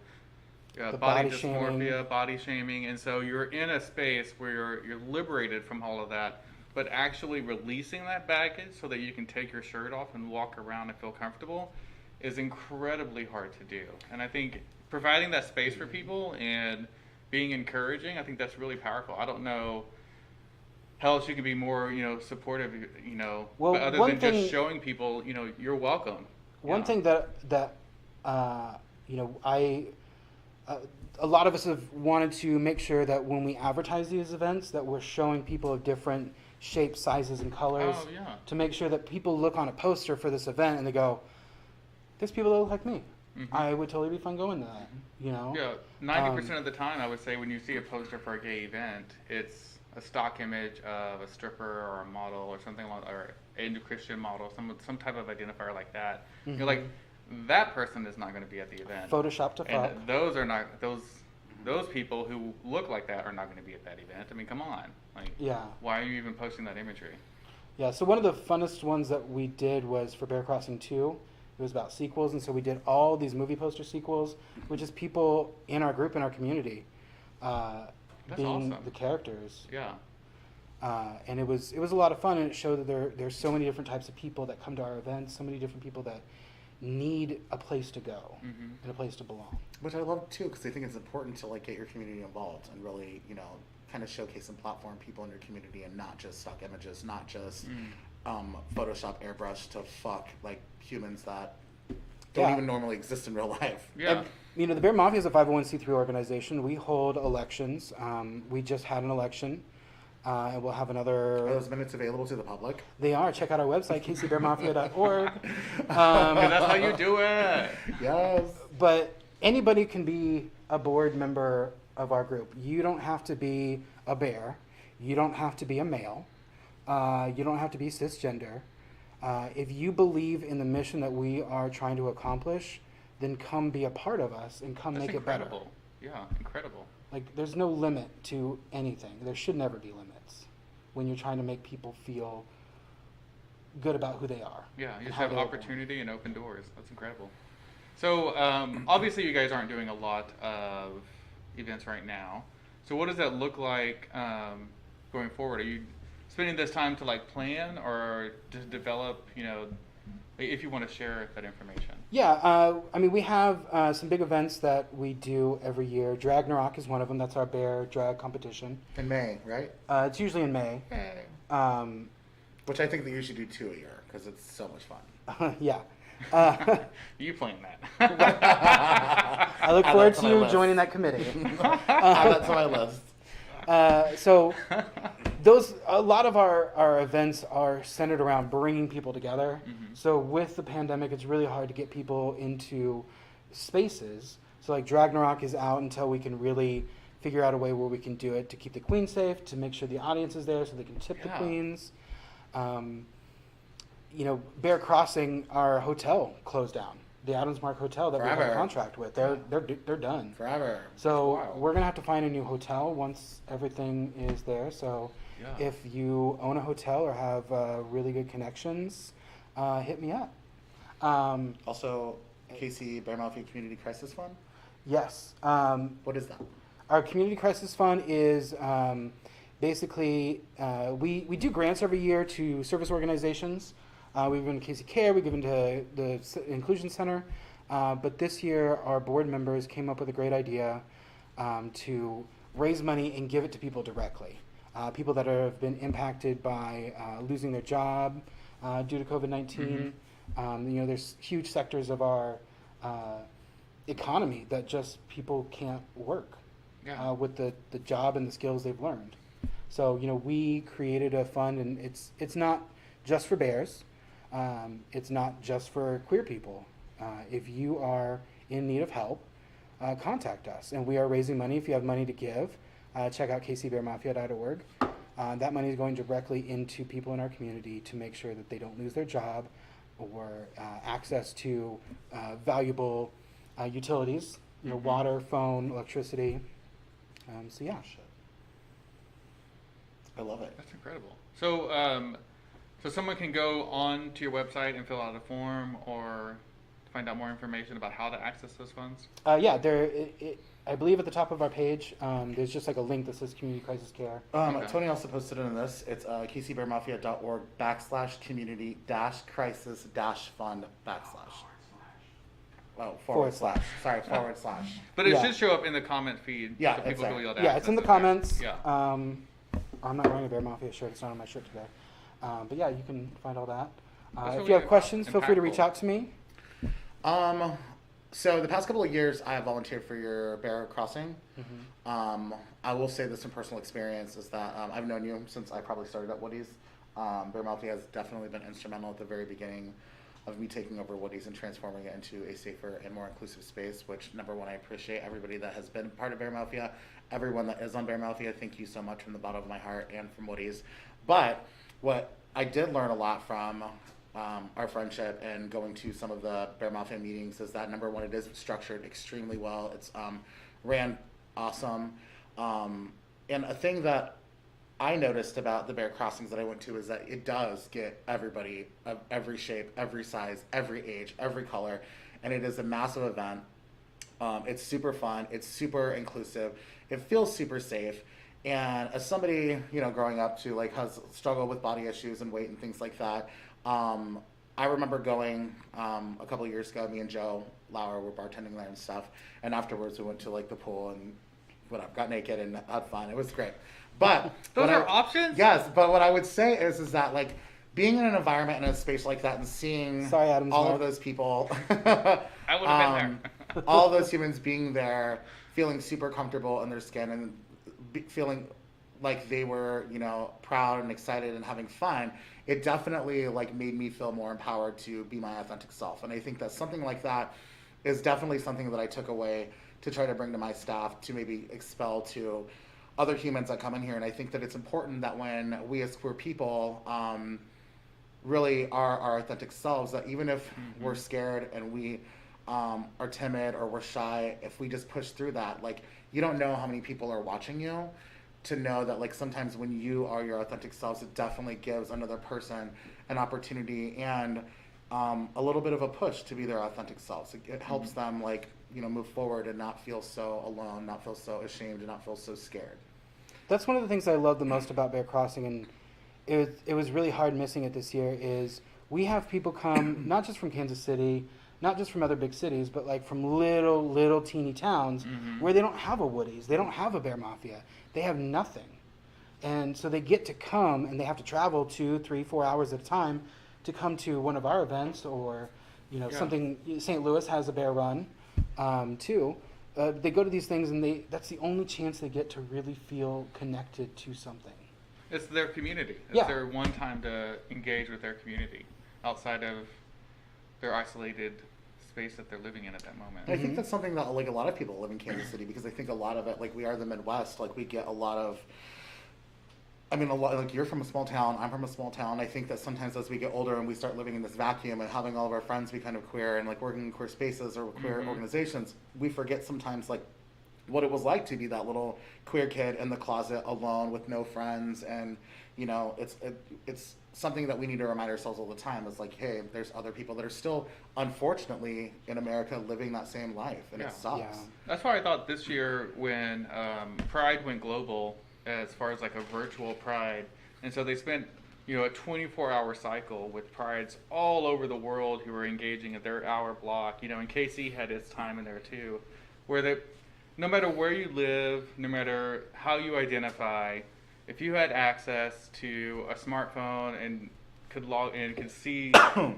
body dysmorphia, body shaming, and so you're in a space where you're liberated from all of that, but actually releasing that baggage so that you can take your shirt off and walk around and feel comfortable is incredibly hard to do. And I think providing that space for people and being encouraging, I think that's really powerful. I don't know how else you can be more, you know, supportive, you know, Well, but other than just showing people, you know, you're welcome. One thing that you know, a lot of us have wanted to make sure that when we advertise these events that we're showing people of different shapes, sizes, and colors to make sure that people look on a poster for this event and they go, there's people that look like me. I would totally be fun going to that, you know? Yeah, 90% of the time I would say when you see a poster for a gay event, it's a stock image of a stripper or a model or something like, or a Christian model, some type of identifier like that. You're like, that person is not going to be at the event. Photoshop to fuck. And those are not those people who look like that are not going to be at that event. I mean, come on. Like, why are you even posting that imagery? Yeah, so one of the funnest ones that we did was for Bear Crossing 2. It was about sequels, and so we did all these movie poster sequels, which is people in our group, in our community, being awesome. The characters. Yeah. And it was a lot of fun, and it showed that there's so many different types of people that come to our events, so many different people that need a place to go and a place to belong. Which I love too, because I think it's important to like get your community involved and really, you know, kind of showcase and platform people in your community and not just stock images, not just Photoshop airbrush to fuck like humans that don't even normally exist in real life. Yeah. And, you know, the Bear Mafia is a 501c3 organization. We hold elections. We just had an election. And we'll have another... Are those minutes available to the public? They are. Check out our website, kcbearmafia.org. That's how you do it. Yes. But anybody can be a board member of our group. You don't have to be a bear. You don't have to be a male. You don't have to be cisgender. If you believe in the mission that we are trying to accomplish, then come be a part of us and come make it better. Yeah, incredible. Like, there's no limit to anything. There should never be limits when you're trying to make people feel good about who they are. Yeah, you just have opportunity and open doors. That's incredible. So, obviously you guys aren't doing a lot of events right now. So what does that look like going forward? Are you spending this time to like plan or just develop, you know, if you want to share that information? Yeah, I mean, we have some big events that we do every year. Dragnarok is one of them. That's our bear drag competition. In May, right? It's usually in May. Which I think that you should do 2 a year because it's so much fun. Yeah. You plan that. I look forward to you joining that committee. That's on my list. So a lot of our events are centered around bringing people together. So with the pandemic, it's really hard to get people into spaces. So like Dragnarok is out until we can really figure out a way where we can do it to keep the queen safe, to make sure the audience is there so they can tip the queens. You know, Bear Crossing, our hotel closed down. The Adams Mark Hotel that we have a contract with, they're done Forever. So we're gonna have to find a new hotel once everything is there. So if you own a hotel or have really good connections, hit me up. Also, KC Bear Mafia Community Crisis Fund? Yes. What is that? Our Community Crisis Fund is basically we do grants every year to service organizations. We've given to KC Care, we've given to the Inclusion Center, but this year our board members came up with a great idea to raise money and give it to people directly. People that have been impacted by losing their job due to COVID-19. You know, there's huge sectors of our economy that just people can't work with the job and the skills they've learned. So, you know, we created a fund, and it's not just for bears. It's not just for queer people. If you are in need of help, contact us. And we are raising money. If you have money to give, check out kcbearmafia.org. That money is going directly into people in our community to make sure that they don't lose their job or access to valuable utilities, water, phone, electricity. So yeah. I love it. That's incredible. So, so someone can go on to your website and fill out a form or find out more information about how to access those funds? Yeah, I believe at the top of our page, there's just like a link that says Community Crisis Care. Okay. Tony also posted in this. It's kcbearmafia.org/community-crisis-fund/. Oh, forward slash. Sorry, forward slash. But it Yeah. should show up in the comment feed. Yeah, so people it's will there. be able to Yeah, it's in the access it there. comments. Yeah. I'm not wearing a Bear Mafia shirt. It's not on my shirt today. But yeah, you can find all that. That's If really you have questions, feel free to impactful. reach out to me. So the past couple of years, I have volunteered for your bear crossing. I will say this from personal experience is that I've known you since I probably started at Woody's. Bear Mafia has definitely been instrumental at the very beginning of me taking over Woody's and transforming it into a safer and more inclusive space, which, number one, I appreciate everybody that has been part of Bear Mafia. Everyone that is on Bear Mafia, thank you so much from the bottom of my heart and from Woody's. But what I did learn a lot from our friendship and going to some of the Bear Mafia meetings is that, number one, it is structured extremely well. It's ran awesome. And a thing that I noticed about the bear crossings that I went to is that it does get everybody of every shape, every size, every age, every color, and it is a massive event. It's super fun. It's super inclusive. It feels super safe. And as somebody, growing up to has struggled with body issues and weight and things like that, I remember going a couple of years ago. Me and Joe Lauer were bartending there and stuff, and afterwards we went to the pool and whatever, got naked and had fun. It was great. But Those are options? Yes, but what I would say is that being in an environment in a space like that and seeing Sorry, Adam's all Mark. of those people, I would have been there. all those humans being there, feeling super comfortable in their skin and feeling like they were, proud and excited and having fun, it definitely made me feel more empowered to be my authentic self. And I think that something like that is definitely something that I took away to try to bring to my staff to maybe expel to other humans that come in here. And I think that it's important that when we as queer people really are our authentic selves, that even if we're scared and we are timid or we're shy, if we just push through that, you don't know how many people are watching you, to know that sometimes when you are your authentic selves, it definitely gives another person an opportunity and a little bit of a push to be their authentic selves. It helps them move forward and not feel so alone, not feel so ashamed, and not feel so scared. That's one of the things I love the most about Bear Crossing, and it was really hard missing it this year, is we have people come, not just from Kansas City, not just from other big cities, but from little teeny towns where they don't have a Woody's, they don't have a Bear Mafia, they have nothing. And so they get to come, and they have to travel 2, 3, 4 hours at a time to come to one of our events, or something. St. Louis has a bear run too. They go to these things, and that's the only chance they get to really feel connected to something. It's their community. It's Yeah. their one time to engage with their community outside of their isolated space that they're living in at that moment. And I think that's something that a lot of people live in Kansas City, because I think a lot of it, we are the Midwest, we get a lot of, you're from a small town, I'm from a small town. I think that sometimes as we get older and we start living in this vacuum and having all of our friends be kind of queer and working in queer spaces or queer organizations, we forget sometimes what it was like to be that little queer kid in the closet alone with no friends. And it's something that we need to remind ourselves all the time, is hey, there's other people that are still, unfortunately, in America living that same life, and it sucks. Yeah. That's why I thought this year when Pride went global, as far as a virtual Pride, and so they spent a 24-hour cycle with prides all over the world who were engaging at their hour block. And KC had its time in there too, where no matter where you live, no matter how you identify, if you had access to a smartphone and could log in,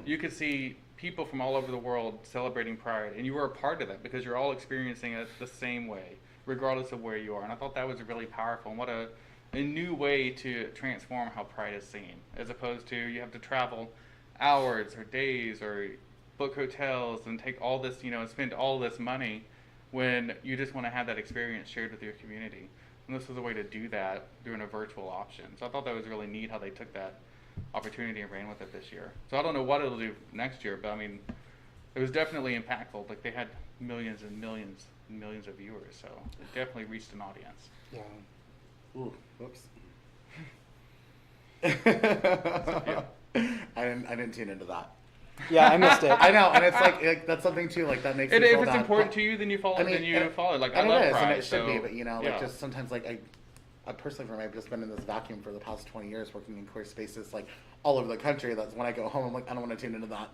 you could see people from all over the world celebrating Pride, and you were a part of that because you're all experiencing it the same way, regardless of where you are. And I thought that was really powerful, and what a new way to transform how Pride is seen, as opposed to you have to travel hours or days or book hotels and take all this, and spend all this money when you just want to have that experience shared with your community. and this was a way to do that doing a virtual option. So I thought that was really neat how they took that opportunity and ran with it this year. So I don't know what it'll do next year, but I mean, it was definitely impactful. Like they had millions and millions and millions of viewers, so it definitely reached an audience. Yeah. Ooh, whoops. Yeah. I didn't tune into that. Yeah, I missed it. I know, and it's like that's something too. Like that makes me And feel if it's bad. important to you, then you follow. I mean, then you and- follow. Like I and love it is, Pride, and it should so, be. But you know, like yeah. just sometimes, like I personally, for me, I've just been in this vacuum for the past 20 years, working in queer spaces, like all over the country. That's when I go home, I'm like, I don't want to tune into that.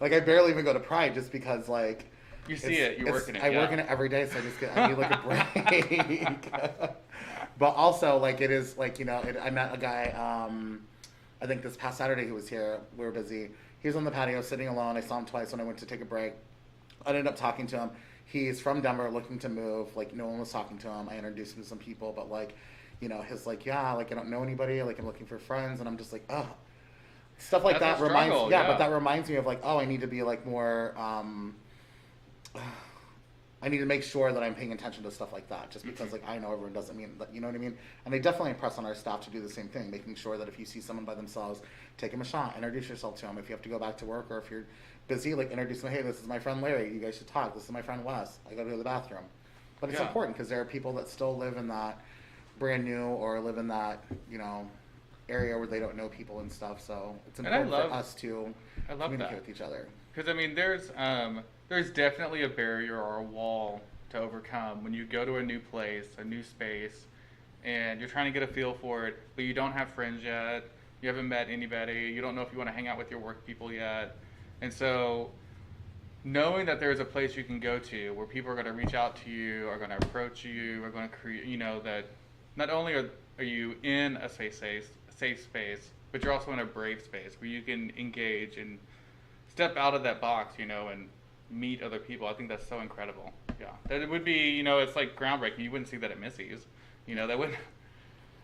Like I barely even go to Pride just because, like. You see it. You work in it. I yeah. work in it every day, so I need like a break. But also, like it is like I met a guy. I think this past Saturday he was here. We were busy. He was on the patio sitting alone. I saw him twice when I went to take a break. I ended up talking to him. He's from Denver, looking to move. Like no one was talking to him. I introduced him to some people, but like, his like, yeah, like I don't know anybody. Like I'm looking for friends, and I'm just like, oh, stuff like That's that a reminds. struggle, Yeah, yeah. but that reminds me of like, oh, I need to be like more. I need to make sure that I'm paying attention to stuff like that. Just because like I know everyone doesn't mean that, you know what I mean? And they definitely impress on our staff to do the same thing, making sure that if you see someone by themselves, take them a shot, introduce yourself to them. If you have to go back to work or if you're busy, like introduce them. Hey, this is my friend Larry. You guys should talk. This is my friend Wes. I got to go to the bathroom. But it's Yeah. important because there are people that still live in that brand new or live in that area where they don't know people and stuff. So it's And I important for love- us to I love communicate that. with each other. Because I mean, there's definitely a barrier or a wall to overcome when you go to a new place, a new space, and you're trying to get a feel for it, but you don't have friends yet. You haven't met anybody. You don't know if you want to hang out with your work people yet. And so knowing that there's a place you can go to where people are going to reach out to you, are going to approach you, are going to create, that not only are you in a safe space, but you're also in a brave space where you can engage and step out of that box, and meet other people. I think that's so incredible. Yeah, that it would be, it's like groundbreaking. You wouldn't see that at Missy's. That wouldn't.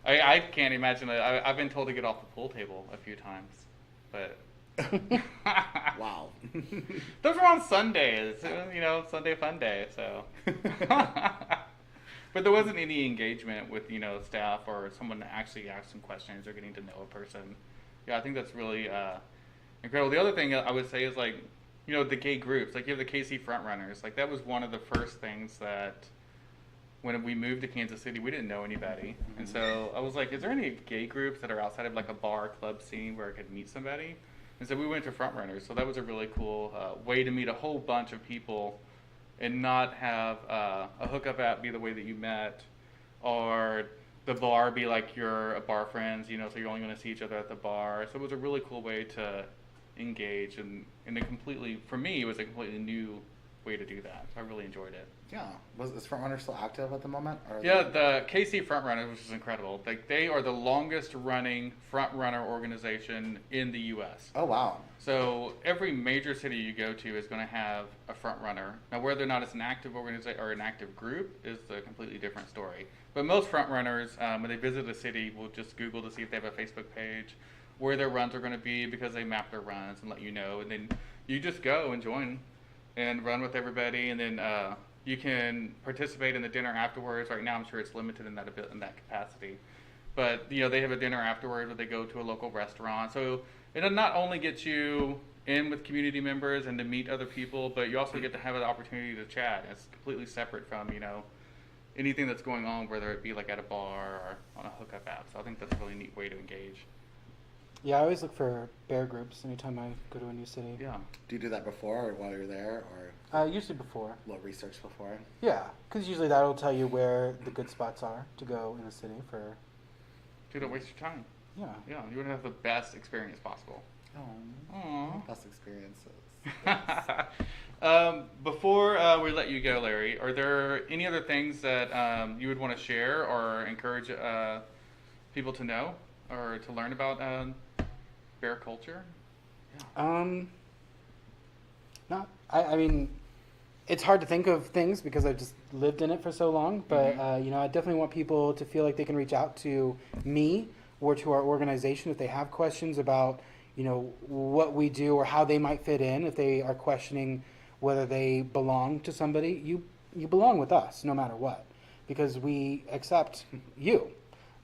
I can't imagine that. I've been told to get off the pool table a few times, but. Wow. Those are on Sundays, Sunday fun day. So. But there wasn't any engagement with staff or someone to actually ask some questions or getting to know a person. Yeah, I think that's really incredible. The other thing I would say is like. The gay groups, like you have the KC Frontrunners, like that was one of the first things that when we moved to Kansas City, we didn't know anybody. Mm-hmm. And so I was like, is there any gay groups that are outside of like a bar club scene where I could meet somebody? And so we went to Frontrunners. So that was a really cool way to meet a whole bunch of people and not have a hookup app be the way that you met or the bar be like your bar friends, so you're only going to see each other at the bar. So it was a really cool way to engage and for me, it was a completely new way to do that. So I really enjoyed it. Yeah. Is Frontrunner still active at the moment? Or Yeah, the KC Frontrunners, which is incredible. Like they are the longest running frontrunner organization in the U.S. Oh, wow. So every major city you go to is going to have a frontrunner. Now, whether or not it's an active organization or an active group is a completely different story. But most frontrunners, when they visit a city, will just Google to see if they have a Facebook page, where their runs are going to be because they map their runs and let you know. And then you just go and join and run with everybody. And then you can participate in the dinner afterwards. Right now, I'm sure it's limited in that capacity. But, they have a dinner afterwards where they go to a local restaurant. So it'll not only get you in with community members and to meet other people, but you also get to have an opportunity to chat. It's completely separate from, anything that's going on, whether it be like at a bar or on a hookup app. So I think that's a really neat way to engage. Yeah, I always look for bear groups anytime I go to a new city. Yeah. Do you do that before or while you're there or Usually before. a little research before? Yeah, because usually that'll tell you where the good spots are to go in a city for. So don't waste your time. Yeah. Yeah, you want to have the best experience possible. Oh, Aww. best experiences. Before we let you go, Larry, are there any other things that you would want to share or encourage people to know or to learn about bear culture? Not. I mean, it's hard to think of things because I've just lived in it for so long. But Mhm. I definitely want people to feel like they can reach out to me or to our organization if they have questions about what we do or how they might fit in. If they are questioning whether they belong to somebody, you belong with us no matter what. because we accept you.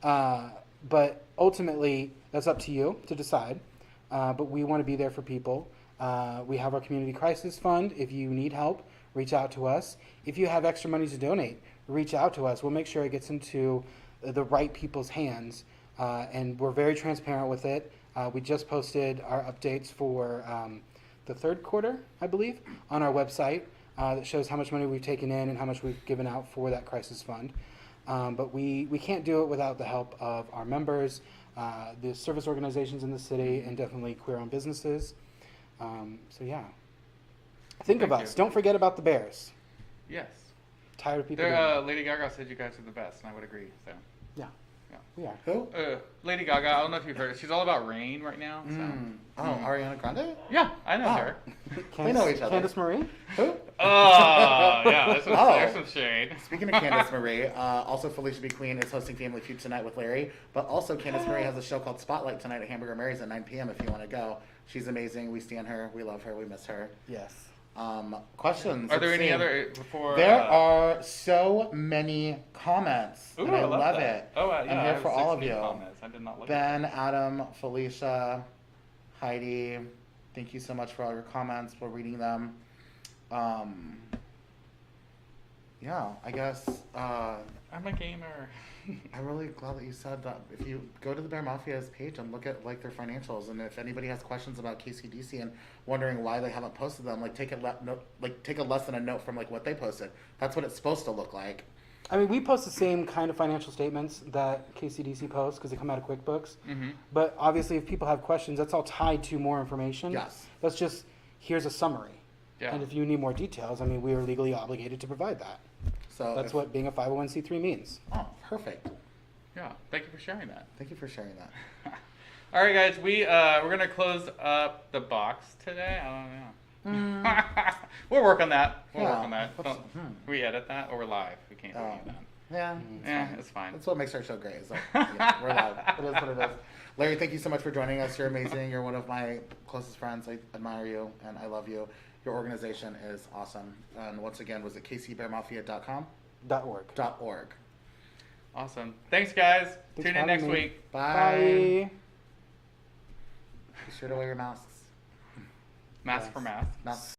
But ultimately, that's up to you to decide. But we want to be there for people. We have our community crisis fund. If you need help, reach out to us. If you have extra money to donate, reach out to us. We'll make sure it gets into the right people's hands. And we're very transparent with it. We just posted our updates for the third quarter, I believe, on our website that shows how much money we've taken in and how much we've given out for that crisis fund. But we can't do it without the help of our members, the service organizations in the city, and definitely queer-owned businesses. So yeah, think of Thank us. you. Don't forget about the Bears. Yes. Tired of people. doing that. Lady Gaga said you guys are the best, and I would agree. So. Yeah, Yeah. we are. Who? Lady Gaga. I don't know if you've heard it. She's all about rain right now. So. Oh, Ariana Grande? Yeah, I know Oh. her. We know each other. Candace Marie. Who? Oh, yeah. Oh. There's some shade. Speaking of Candace Marie, also Felicia B. Queen is hosting Family Feud tonight with Larry. But also Candace Marie has a show called Spotlight tonight at Hamburger Mary's at 9 p.m. if you want to go. She's amazing. We stand her. We love her. We miss her. Yes. Questions? Are there Let's any see. other before? There are so many comments. Ooh, and I love that. it. Oh, yeah. I'm I here have for all of 16 you. Comments. I did not look Ben, Adam, Felicia, Heidi, thank you so much for all your comments. We're reading them. Yeah, I guess I'm a gamer. I'm really glad that you said that. If you go to the Bear Mafia's page and look at like their financials, and if anybody has questions about KCDC and wondering why they haven't posted them, like take a lesson and note from like what they posted. That's what it's supposed to look like. I mean, we post the same kind of financial statements that KCDC posts because they come out of QuickBooks. Mm-hmm. But obviously, if people have questions, that's all tied to more information. Yes. That's just, here's a summary. Yeah. And if you need more details, I mean, we are legally obligated to provide that. So That's what being a 501c3 means. Oh, perfect. Yeah. Thank you for sharing that. Thank you for sharing that. All right, guys. We're gonna close up the box today. I don't know. We'll work on that. We'll work Yeah. on that. What's- We edit that or we're live. We can't do any of that. Yeah. Yeah, it's fine. That's what makes our show great. Is like, yeah, we're live. It is what it is. Larry, thank you so much for joining us. You're amazing. You're one of my closest friends. I admire you and I love you. Your organization is awesome. And once again, was it kcbearmafia.com? .org. Awesome. Thanks, guys. Thanks Tune for in having next me. week. Bye. Be sure to wear your masks. Mask for mask. Masks.